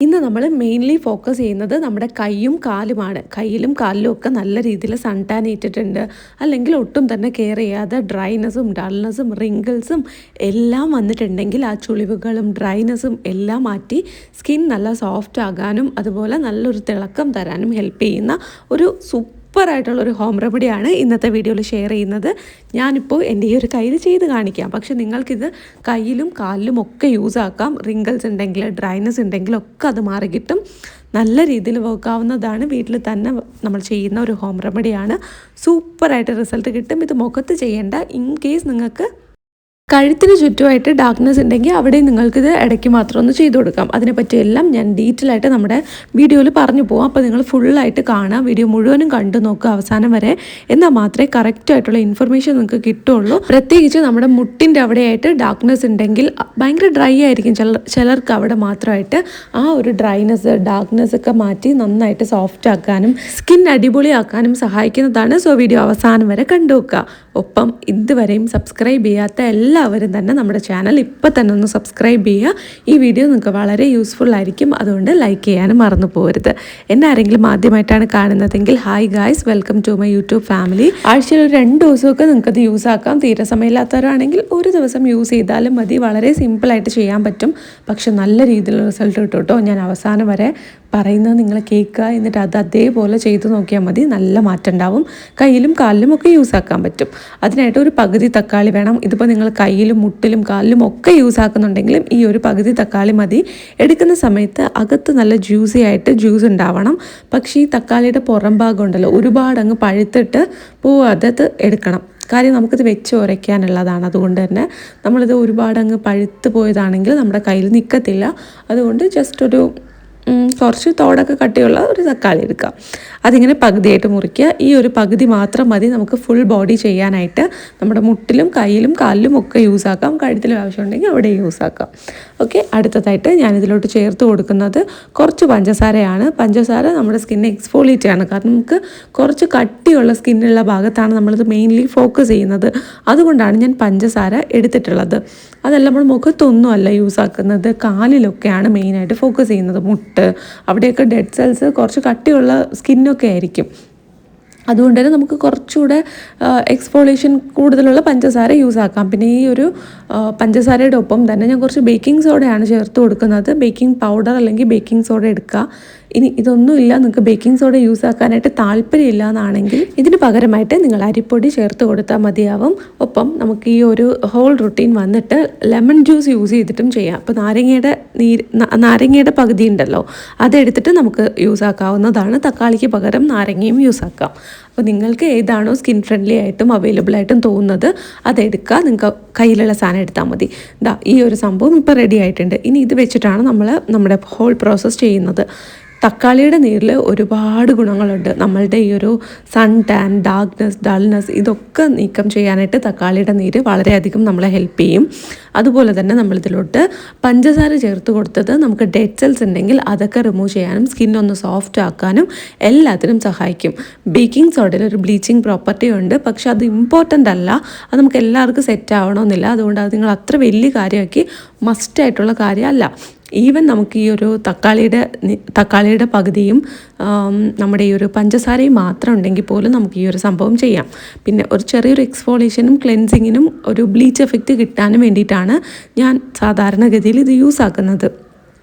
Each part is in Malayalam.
ഇന്ന് നമ്മൾ മെയിൻലി ഫോക്കസ് ചെയ്യുന്നത് നമ്മുടെ കൈയും കാലുമാണ്. കയ്യിലും കാലിലും ഒക്കെ നല്ല രീതിയിൽ സൺ ടാൻ ഏറ്റിട്ടുണ്ട്, അല്ലെങ്കിൽ ഒട്ടും തന്നെ കെയർ ചെയ്യാതെ ഡ്രൈനെസ്സും ഡൾനെസ്സും റിങ്കിൾസും എല്ലാം വന്നിട്ടുണ്ടെങ്കിൽ ആ ചുളിവുകളും ഡ്രൈനെസ്സും എല്ലാം മാറ്റി സ്കിൻ നല്ല സോഫ്റ്റ് ആകാനും അതുപോലെ നല്ലൊരു തിളക്കം തരാനും ഹെൽപ്പ് ചെയ്യുന്ന ഒരു സൂപ്പറായിട്ടുള്ളൊരു ഹോം റെമഡിയാണ് ഇന്നത്തെ വീഡിയോയിൽ ഷെയർ ചെയ്യുന്നത്. ഞാനിപ്പോൾ എൻ്റെ ഈ ഒരു കയ്യിൽ ചെയ്ത് കാണിക്കാം, പക്ഷെ നിങ്ങൾക്കിത് കയ്യിലും കാലിലും ഒക്കെ യൂസ് ആക്കാം. റിങ്കിൾസ് ഉണ്ടെങ്കിൽ ഡ്രൈനെസ് ഉണ്ടെങ്കിൽ ഒക്കെ അത് മാറി കിട്ടും. നല്ല രീതിയിൽ വർക്കാവുന്നതാണ്. വീട്ടിൽ തന്നെ നമ്മൾ ചെയ്യുന്ന ഒരു ഹോം റെമഡിയാണ്. സൂപ്പറായിട്ട് റിസൾട്ട് കിട്ടും. ഇത് മുഖത്ത് ചെയ്യേണ്ട. ഇൻ കേസ് നിങ്ങൾക്ക് കഴുത്തിന് ചുറ്റുമായിട്ട് ഡാർക്ക്നെസ് ഉണ്ടെങ്കിൽ അവിടെ നിങ്ങൾക്കിത് ഇടയ്ക്ക് മാത്രം ഒന്ന് ചെയ്ത് കൊടുക്കാം. അതിനെപ്പറ്റിയെല്ലാം ഞാൻ ഡീറ്റെയിൽ ആയിട്ട് നമ്മുടെ വീഡിയോയിൽ പറഞ്ഞു പോകാം. അപ്പോൾ നിങ്ങൾ ഫുള്ളായിട്ട് കാണാം, വീഡിയോ മുഴുവനും കണ്ടു നോക്കുക അവസാനം വരെ. എന്നാൽ മാത്രമേ കറക്റ്റായിട്ടുള്ള ഇൻഫർമേഷൻ നിങ്ങൾക്ക് കിട്ടുള്ളൂ. പ്രത്യേകിച്ച് നമ്മുടെ മുട്ടിൻ്റെ അവിടെയായിട്ട് ഡാർക്ക്നെസ് ഉണ്ടെങ്കിൽ ഭയങ്കര ഡ്രൈ ആയിരിക്കും ചിലർക്ക് അവിടെ മാത്രമായിട്ട്. ആ ഒരു ഡ്രൈനെസ് ഡാർക്ക്നെസ് ഒക്കെ മാറ്റി നന്നായിട്ട് സോഫ്റ്റ് ആക്കാനും സ്കിൻ അടിപൊളിയാക്കാനും സഹായിക്കുന്നതാണ്. സോ വീഡിയോ അവസാനം വരെ കണ്ടു നോക്കുക. ഒപ്പം ഇതുവരെയും സബ്സ്ക്രൈബ് ചെയ്യാത്ത എല്ലാവരും തന്നെ നമ്മുടെ ചാനൽ ഇപ്പം തന്നെ ഒന്ന് സബ്സ്ക്രൈബ് ചെയ്യുക. ഈ വീഡിയോ നിങ്ങൾക്ക് വളരെ യൂസ്ഫുൾ ആയിരിക്കും, അതുകൊണ്ട് ലൈക്ക് ചെയ്യാനും മറന്നു പോകരുത്. എന്നെ ആരെങ്കിലും ആദ്യമായിട്ടാണ് കാണുന്നതെങ്കിൽ hi guys, welcome to my YouTube family. ആഴ്ചയിൽ ഒരു 2 ദിവസമൊക്കെ നിങ്ങൾക്കത് യൂസ് ആക്കാം. തീരെ സമയമില്ലാത്തവരാണെങ്കിൽ ഒരു ദിവസം യൂസ് ചെയ്താലും മതി. വളരെ സിമ്പിളായിട്ട് ചെയ്യാൻ പറ്റും, പക്ഷെ നല്ല രീതിയിലുള്ള റിസൾട്ട് കിട്ടും കേട്ടോ. ഞാൻ അവസാനം വരെ പറയുന്നത് നിങ്ങൾ കേൾക്കുക, എന്നിട്ട് അത് അതേപോലെ ചെയ്ത് നോക്കിയാൽ മതി. നല്ല മാറ്റം ഉണ്ടാവും. കയ്യിലും കാലിലും ഒക്കെ യൂസ് ആക്കാൻ പറ്റും. അതിനായിട്ട് ഒരു പകുതി തക്കാളി വേണം. ഇതിപ്പോൾ നിങ്ങൾ കയ്യിലും മുട്ടിലും കാലിലും ഒക്കെ യൂസ് ആക്കുന്നുണ്ടെങ്കിലും ഈ ഒരു പകുതി തക്കാളി മതി. എടുക്കുന്ന സമയത്ത് അകത്ത് നല്ല ജ്യൂസി ആയിട്ട് ജ്യൂസ് ഉണ്ടാവണം. പക്ഷേ ഈ തക്കാളിയുടെ പുറം ഭാഗം ഉണ്ടല്ലോ, ഒരുപാട് അങ്ങ് പഴുത്തിട്ട് പോവാതെ എടുക്കണം. കാര്യം നമുക്കിത് വെച്ച് ഉരയ്ക്കാനുള്ളതാണ്. അതുകൊണ്ട് തന്നെ നമ്മളിത് ഒരുപാട് അങ്ങ് പഴുത്ത് പോയതാണെങ്കിൽ നമ്മുടെ കയ്യിൽ നിൽക്കത്തില്ല. അതുകൊണ്ട് ജസ്റ്റ് ഒരു കുറച്ച് തോടൊക്കെ കട്ടിയുള്ള ഒരു തക്കാളി എടുക്കുക. അതിങ്ങനെ പകുതിയായിട്ട് മുറിക്കുക. ഈ ഒരു പകുതി മാത്രം മതി നമുക്ക് ഫുൾ ബോഡി ചെയ്യാനായിട്ട്. നമ്മുടെ മുട്ടിലും കയ്യിലും കാലിലും ഒക്കെ യൂസ് ആക്കാം. കഴുത്തിലും ആവശ്യമുണ്ടെങ്കിൽ അവിടെ യൂസ് ആക്കാം. ഓക്കെ, അടുത്തതായിട്ട് ഞാനിതിലോട്ട് ചേർത്ത് കൊടുക്കുന്നത് കുറച്ച് പഞ്ചസാരയാണ്. പഞ്ചസാര നമ്മുടെ സ്കിന്നെ എക്സ്ഫോളിയേറ്റ് ചെയ്യാണ്. കാരണം നമുക്ക് കുറച്ച് കട്ടിയുള്ള സ്കിന്നുള്ള ഭാഗത്താണ് നമ്മളിത് മെയിൻലി ഫോക്കസ് ചെയ്യുന്നത്. അതുകൊണ്ടാണ് ഞാൻ പഞ്ചസാര എടുത്തിട്ടുള്ളത്. അതല്ല നമ്മൾ മുഖത്തൊന്നും അല്ല യൂസ് ആക്കുന്നത്, കാലിലൊക്കെയാണ് മെയിനായിട്ട് ഫോക്കസ് ചെയ്യുന്നത്. മുട്ട് അവിടെയൊക്കെ ഡെഡ് സെൽസ് കുറച്ച് കട്ടിയുള്ള സ്കിന്നൊക്കെ ആയിരിക്കും. അതുകൊണ്ട് തന്നെ നമുക്ക് കുറച്ചുകൂടെ എക്സ്ഫോളിയേഷൻ കൂടുതലുള്ള പഞ്ചസാര യൂസ് ആക്കാം. പിന്നെ ഈ ഒരു പഞ്ചസാരയുടെ ഒപ്പം തന്നെ ഞാൻ കുറച്ച് ബേക്കിംഗ് സോഡയാണ് ചേർത്ത് കൊടുക്കുന്നത്. ബേക്കിംഗ് പൗഡർ അല്ലെങ്കിൽ ബേക്കിംഗ് സോഡ എടുക്കുക. ഇനി ഇതൊന്നുമില്ല, നിങ്ങൾക്ക് ബേക്കിംഗ് സോഡ യൂസ് ആക്കാനായിട്ട് താല്പര്യമില്ല എന്നാണെങ്കിൽ ഇതിന് പകരമായിട്ട് നിങ്ങൾ അരിപ്പൊടി ചേർത്ത് കൊടുത്താൽ മതിയാവും. ഒപ്പം നമുക്ക് ഈ ഒരു ഹോൾ റുട്ടീൻ വന്നിട്ട് ലെമൺ ജ്യൂസ് യൂസ് ചെയ്തിട്ടും ചെയ്യാം. അപ്പോൾ നാരങ്ങയുടെ പകുതി ഉണ്ടല്ലോ, അതെടുത്തിട്ട് നമുക്ക് യൂസ് ആക്കാവുന്നതാണ്. തക്കാളിക്ക് പകരം നാരങ്ങയും യൂസ് ആക്കാം. അപ്പോൾ നിങ്ങൾക്ക് ഏതാണോ സ്കിൻ ഫ്രണ്ട്ലി ആയിട്ടും അവൈലബിൾ ആയിട്ടും തോന്നുന്നത് അതെടുക്കുക. നിങ്ങൾക്ക് കയ്യിലുള്ള സാധനം എടുത്താൽ മതി. ഈ ഒരു സംഭവം ഇപ്പോൾ റെഡി ആയിട്ടുണ്ട്. ഇനി ഇത് വെച്ചിട്ടാണ് നമ്മൾ നമ്മുടെ ഹോൾ പ്രോസസ്സ് ചെയ്യുന്നത്. തക്കാളിയുടെ നീരിൽ ഒരുപാട് ഗുണങ്ങളുണ്ട്. നമ്മളുടെ ഈ ഒരു സൺ ടാൻ, ഡാർക്ക്നെസ്, ഡൾനെസ് ഇതൊക്കെ നീക്കം ചെയ്യാനായിട്ട് തക്കാളിയുടെ നീര് വളരെയധികം നമ്മളെ ഹെൽപ്പ് ചെയ്യും. അതുപോലെ തന്നെ നമ്മളിതിലോട്ട് പഞ്ചസാര ചേർത്ത് കൊടുത്തത് നമുക്ക് ഡെഡ് സെൽസ് ഉണ്ടെങ്കിൽ അതൊക്കെ റിമൂവ് ചെയ്യാനും സ്കിന്നൊന്ന് സോഫ്റ്റ് ആക്കാനും എല്ലാത്തിനും സഹായിക്കും. ബേക്കിംഗ് സോഡയിൽ ഒരു ബ്ലീച്ചിങ് പ്രോപ്പർട്ടി ഉണ്ട്, പക്ഷെ അത് ഇമ്പോർട്ടൻ്റ് അല്ല. അത് നമുക്ക് എല്ലാവർക്കും സെറ്റ് ആവണമെന്നില്ല. അതുകൊണ്ട് അത് നിങ്ങൾ അത്ര വലിയ കാര്യമാക്കി മസ്റ്റായിട്ടുള്ള കാര്യമല്ല. ഈവൻ നമുക്ക് ഈ ഒരു തക്കാളിയുടെ പകുതിയും നമ്മുടെ ഈ ഒരു പഞ്ചസാരയും മാത്രം ഉണ്ടെങ്കിൽ പോലും നമുക്ക് ഈ ഒരു സംഭവം ചെയ്യാം. പിന്നെ ഒരു ചെറിയൊരു എക്സ്ഫോളിയേഷനും ക്ലെൻസിങ്ങിനും ഒരു ബ്ലീച്ച് എഫക്റ്റ് കിട്ടാനും വേണ്ടിയിട്ടാണ് ഞാൻ സാധാരണഗതിയിൽ ഇത് യൂസ് ആക്കുന്നത്.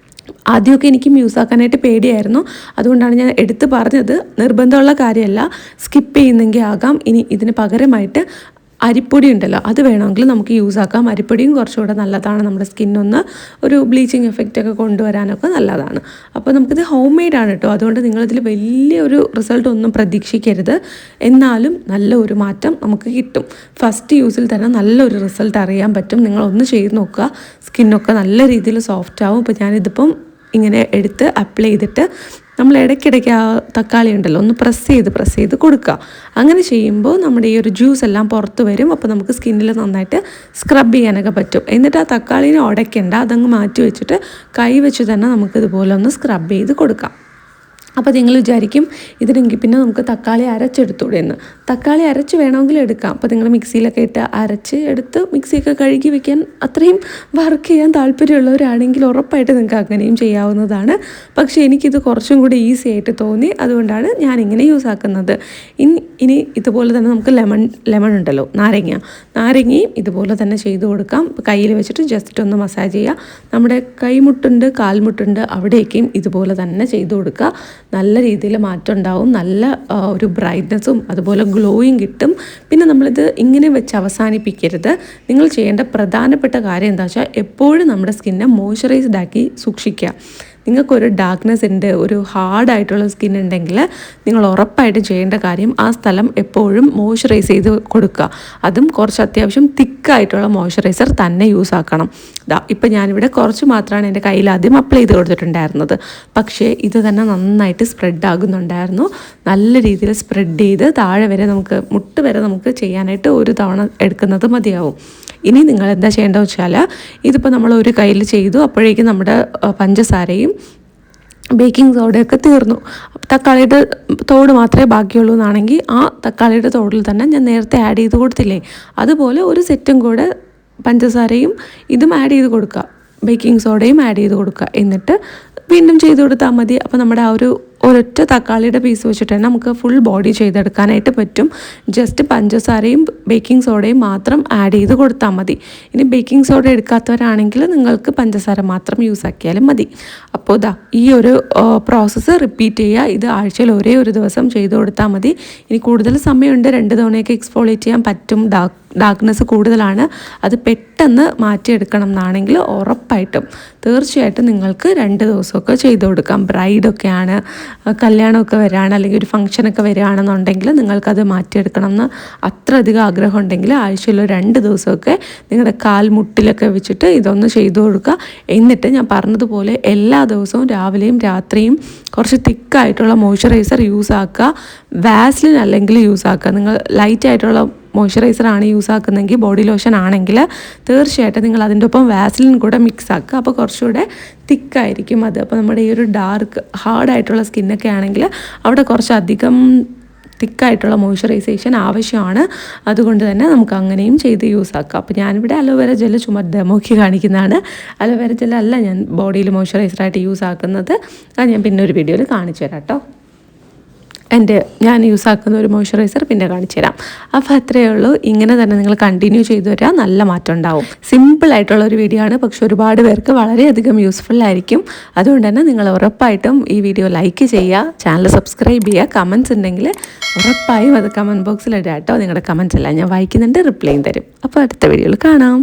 ആദ്യമൊക്കെ എനിക്കും യൂസ് ആക്കാനായിട്ട് പേടിയായിരുന്നു. അതുകൊണ്ടാണ് ഞാൻ എടുത്ത് പറഞ്ഞത്. നിർബന്ധമുള്ള കാര്യമല്ല, സ്കിപ്പ് ചെയ്യുന്നെങ്കിൽ ആകാം. ഇനി ഇതിന് പകരമായിട്ട് അരിപ്പൊടി ഉണ്ടല്ലോ, അത് വേണമെങ്കിൽ നമുക്ക് യൂസ് ആക്കാം. അരിപ്പൊടിയും കുറച്ചുകൂടെ നല്ലതാണ്. നമ്മുടെ സ്കിന്നൊന്ന് ഒരു ബ്ലീച്ചിങ് എഫക്റ്റ് ഒക്കെ കൊണ്ടുവരാനൊക്കെ നല്ലതാണ്. അപ്പോൾ നമുക്കിത് ഹോം മെയ്ഡാണ് കേട്ടോ. അതുകൊണ്ട് നിങ്ങളിതിൽ വലിയൊരു റിസൾട്ട് ഒന്നും പ്രതീക്ഷിക്കരുത്. എന്നാലും നല്ല ഒരു മാറ്റം നമുക്ക് കിട്ടും. ഫസ്റ്റ് യൂസിൽ തന്നെ നല്ലൊരു റിസൾട്ട് അറിയാൻ പറ്റും. നിങ്ങളൊന്ന് ചെയ്ത് നോക്കുക. സ്കിന്നൊക്കെ നല്ല രീതിയിൽ സോഫ്റ്റ് ആവും. ഇപ്പോൾ ഞാനിതിപ്പം ഇങ്ങനെ എടുത്ത് അപ്ലൈ ചെയ്തിട്ട് നമ്മൾ ഇടയ്ക്കിടയ്ക്ക് ആ തക്കാളി ഉണ്ടല്ലോ ഒന്ന് പ്രസ് ചെയ്ത് കൊടുക്കുക. അങ്ങനെ ചെയ്യുമ്പോൾ നമ്മുടെ ഈ ഒരു ജ്യൂസ് എല്ലാം പുറത്ത് വരും. അപ്പോൾ നമുക്ക് സ്കിന്നിൽ നന്നായിട്ട് സ്ക്രബ് ചെയ്യാനൊക്കെ പറ്റും. എന്നിട്ട് ആ തക്കാളിനെ ഉടയ്ക്കേണ്ട, അതങ്ങ് മാറ്റി വെച്ചിട്ട് കൈ വെച്ച് തന്നെ നമുക്കിതുപോലെ ഒന്ന് സ്ക്രബ് ചെയ്ത് കൊടുക്കാം. അപ്പോൾ നിങ്ങൾ വിചാരിക്കും ഇതിനെങ്കിൽ പിന്നെ നമുക്ക് തക്കാളി അരച്ചെടുത്തൂടെ എന്ന്. തക്കാളി അരച്ച് വേണമെങ്കിൽ എടുക്കാം. അപ്പോൾ നിങ്ങൾ മിക്സിയിലൊക്കെ ഇട്ട് അരച്ച് എടുത്ത് മിക്സിയൊക്കെ കഴുകി വെക്കാൻ അത്രയും വർക്ക് ചെയ്യാൻ താല്പര്യമുള്ളവരാണെങ്കിൽ ഉറപ്പായിട്ട് നിങ്ങൾക്ക് അങ്ങനെയും ചെയ്യാവുന്നതാണ്. പക്ഷേ എനിക്കിത് കുറച്ചും കൂടി ഈസി ആയിട്ട് തോന്നി, അതുകൊണ്ടാണ് ഞാനിങ്ങനെ യൂസ് ആക്കുന്നത്. ഇനി ഇതുപോലെ തന്നെ നമുക്ക് ലെമൺ ഉണ്ടല്ലോ, നാരങ്ങയും ഇതുപോലെ തന്നെ ചെയ്ത് കൊടുക്കാം. കയ്യിൽ വെച്ചിട്ട് ജസ്റ്റ് ഒന്ന് മസാജ് ചെയ്യുക. നമ്മുടെ കൈമുട്ടുണ്ട്, കാൽമുട്ടുണ്ട്, അവിടേക്കും ഇതുപോലെ തന്നെ ചെയ്ത് കൊടുക്കുക. നല്ല രീതിയിൽ മാറ്റം ഉണ്ടാവും. നല്ല ഒരു ബ്രൈറ്റ്നസ്സും അതുപോലെ ഗ്ലോയും കിട്ടും. പിന്നെ നമ്മളിത് ഇങ്ങനെ വെച്ച് അവസാനിപ്പിക്കരുത്. നിങ്ങൾ ചെയ്യേണ്ട പ്രധാനപ്പെട്ട കാര്യം എന്താ വെച്ചാൽ എപ്പോഴും നമ്മുടെ സ്കിന്നെ മോയ്സ്ചറൈസ്ഡ് ആക്കി സൂക്ഷിക്കുക. നിങ്ങൾക്കൊരു ഡാർക്ക്നെസ് ഉണ്ട്, ഒരു ഹാർഡായിട്ടുള്ള സ്കിൻ ഉണ്ടെങ്കിൽ നിങ്ങൾ ഉറപ്പായിട്ടും ചെയ്യേണ്ട കാര്യം ആ സ്ഥലം എപ്പോഴും മോയ്സ്ചറൈസ് ചെയ്ത് കൊടുക്കുക. അതും കുറച്ച് അത്യാവശ്യം തിക്കായിട്ടുള്ള മോയ്സ്ചറൈസർ തന്നെ യൂസ് ആക്കണം. ഇപ്പം ഞാനിവിടെ കുറച്ച് മാത്രമാണ് എൻ്റെ കയ്യിൽ ആദ്യം അപ്ലൈ ചെയ്ത് കൊടുത്തിട്ടുണ്ടായിരുന്നത്. പക്ഷേ ഇത് തന്നെ നന്നായിട്ട് സ്പ്രെഡ് ആകുന്നുണ്ടായിരുന്നു. നല്ല രീതിയിൽ സ്പ്രെഡ് ചെയ്ത് താഴെ വരെ നമുക്ക് മുട്ട് വരെ നമുക്ക് ചെയ്യാനായിട്ട് ഒരു തവണ എടുക്കുന്നത് മതിയാവും. ഇനി നിങ്ങൾ എന്താ ചെയ്യേണ്ടതെന്ന് വെച്ചാൽ ഇതിപ്പോൾ നമ്മൾ ഒരു കയ്യിൽ ചെയ്തു, അപ്പോഴേക്കും നമ്മുടെ പഞ്ചസാരയും ബേക്കിംഗ് സോഡയൊക്കെ തീർന്നു. തക്കാളിയുടെ തോട് മാത്രമേ ബാക്കിയുള്ളൂ എന്നാണെങ്കിൽ ആ തക്കാളിയുടെ തോടിൽ തന്നെ ഞാൻ നേരത്തെ ആഡ് ചെയ്ത് കൊടുത്തില്ലേ, അതുപോലെ ഒരു സെറ്റും കൂടെ പഞ്ചസാരയും ഇതും ആഡ് ചെയ്ത് കൊടുക്കുക, ബേക്കിംഗ് സോഡയും ആഡ് ചെയ്ത് കൊടുക്കുക. എന്നിട്ട് വീണ്ടും ചെയ്ത് കൊടുത്താൽ മതി. അപ്പോൾ നമ്മുടെ ആ ഒരൊറ്റ തക്കാളിയുടെ പീസ് വെച്ചിട്ട് തന്നെ നമുക്ക് ഫുൾ ബോഡി ചെയ്തെടുക്കാനായിട്ട് പറ്റും. ജസ്റ്റ് പഞ്ചസാരയും ബേക്കിംഗ് സോഡയും മാത്രം ആഡ് ചെയ്ത് കൊടുത്താൽ മതി. ഇനി ബേക്കിംഗ് സോഡ എടുക്കാത്തവരാണെങ്കിൽ നിങ്ങൾക്ക് പഞ്ചസാര മാത്രം യൂസ് ആക്കിയാലും മതി. അപ്പോൾ ഈ ഒരു പ്രോസസ്സ് റിപ്പീറ്റ് ചെയ്യുക. ഇത് ആഴ്ചയിൽ ഒരേ ഒരു ദിവസം ചെയ്ത് കൊടുത്താൽ മതി. ഇനി കൂടുതൽ സമയമുണ്ട്, 2 തവണയൊക്കെ എക്സ്ഫോളിയേറ്റ് ചെയ്യാൻ പറ്റും. ഡാർക്ക്നെസ് കൂടുതലാണ്, അത് പെട്ടെന്ന് മാറ്റിയെടുക്കണം എന്നാണെങ്കിൽ ഉറപ്പായിട്ടും തീർച്ചയായിട്ടും നിങ്ങൾക്ക് 2 ദിവസമൊക്കെ ചെയ്ത് കൊടുക്കാം. ബ്രൈഡൊക്കെയാണ്, കല്യാണമൊക്കെ വരികയാണ്, അല്ലെങ്കിൽ ഒരു ഫംഗ്ഷനൊക്കെ വരികയാണെന്നുണ്ടെങ്കിൽ നിങ്ങൾക്കത് മാറ്റിയെടുക്കണം എന്ന് അത്ര അധികം ആഗ്രഹം ഉണ്ടെങ്കിൽ ആഴ്ചയിൽ 2 ദിവസമൊക്കെ നിങ്ങളുടെ കാൽമുട്ടിലൊക്കെ വെച്ചിട്ട് ഇതൊന്ന് ചെയ്തു കൊടുക്കുക. എന്നിട്ട് ഞാൻ പറഞ്ഞതുപോലെ എല്ലാ ദിവസവും രാവിലെയും രാത്രിയും കുറച്ച് തിക്കായിട്ടുള്ള മോയ്സ്ചറൈസർ യൂസ് ആക്കുക. വാസ്ലിൻ അല്ലെങ്കിൽ യൂസ് ആക്കുക. നിങ്ങൾ ലൈറ്റായിട്ടുള്ള മോയ്സ്ചറൈസറാണ് യൂസ് ആക്കുന്നതെങ്കിൽ, ബോഡി ലോഷൻ ആണെങ്കിൽ തീർച്ചയായിട്ടും നിങ്ങൾ അതിൻ്റെ ഒപ്പം വാസ്ലിൻ കൂടെ മിക്സ് ആക്കുക. അപ്പോൾ കുറച്ചുകൂടെ തിക്കായിരിക്കും അത്. അപ്പോൾ നമ്മുടെ ഈ ഒരു ഡാർക്ക് ഹാർഡായിട്ടുള്ള സ്കിന്നൊക്കെ ആണെങ്കിൽ അവിടെ കുറച്ചധികം തിക്കായിട്ടുള്ള മോയ്സ്ചറൈസേഷൻ ആവശ്യമാണ്. അതുകൊണ്ട് തന്നെ നമുക്ക് അങ്ങനെയും ചെയ്ത് യൂസ് ആക്കാം. അപ്പോൾ ഞാനിവിടെ അലോവേര ജെല്ല് ചുമ്മാ ഡെമോക്ക് കാണിക്കുന്നതാണ്. അലോവേര ജെല്ലല്ല ഞാൻ ബോഡിയിൽ മോയ്സ്ചറൈസറായിട്ട് യൂസ് ആക്കുന്നത്. അത് ഞാൻ പിന്നെ ഒരു വീഡിയോയിൽ കാണിച്ചു തരാം കേട്ടോ. ഞാൻ യൂസ് ആക്കുന്ന ഒരു മോയ്സ്ചറൈസർ പിന്നെ കാണിച്ചു തരാം. അപ്പോൾ അത്രയേ ഉള്ളൂ. ഇങ്ങനെ തന്നെ നിങ്ങൾ കണ്ടിന്യൂ ചെയ്തു വരിക, നല്ല മാറ്റം ഉണ്ടാവും. സിമ്പിളായിട്ടുള്ള ഒരു വീഡിയോ ആണ്, പക്ഷെ ഒരുപാട് പേർക്ക് വളരെയധികം യൂസ്ഫുൾ ആയിരിക്കും. അതുകൊണ്ട് തന്നെ നിങ്ങൾ ഉറപ്പായിട്ടും ഈ വീഡിയോ ലൈക്ക് ചെയ്യുക, ചാനൽ സബ്സ്ക്രൈബ് ചെയ്യുക. കമൻറ്റ്സ് ഉണ്ടെങ്കിൽ ഉറപ്പായും അത് കമൻറ്റ് ബോക്സിൽ ഇടുക കേട്ടോ. നിങ്ങളുടെ കമൻറ്റ്സ് എല്ലാം ഞാൻ വായിക്കുന്നുണ്ട്, റിപ്ലൈയും തരും. അപ്പോൾ അടുത്ത വീഡിയോയിൽ കാണാം.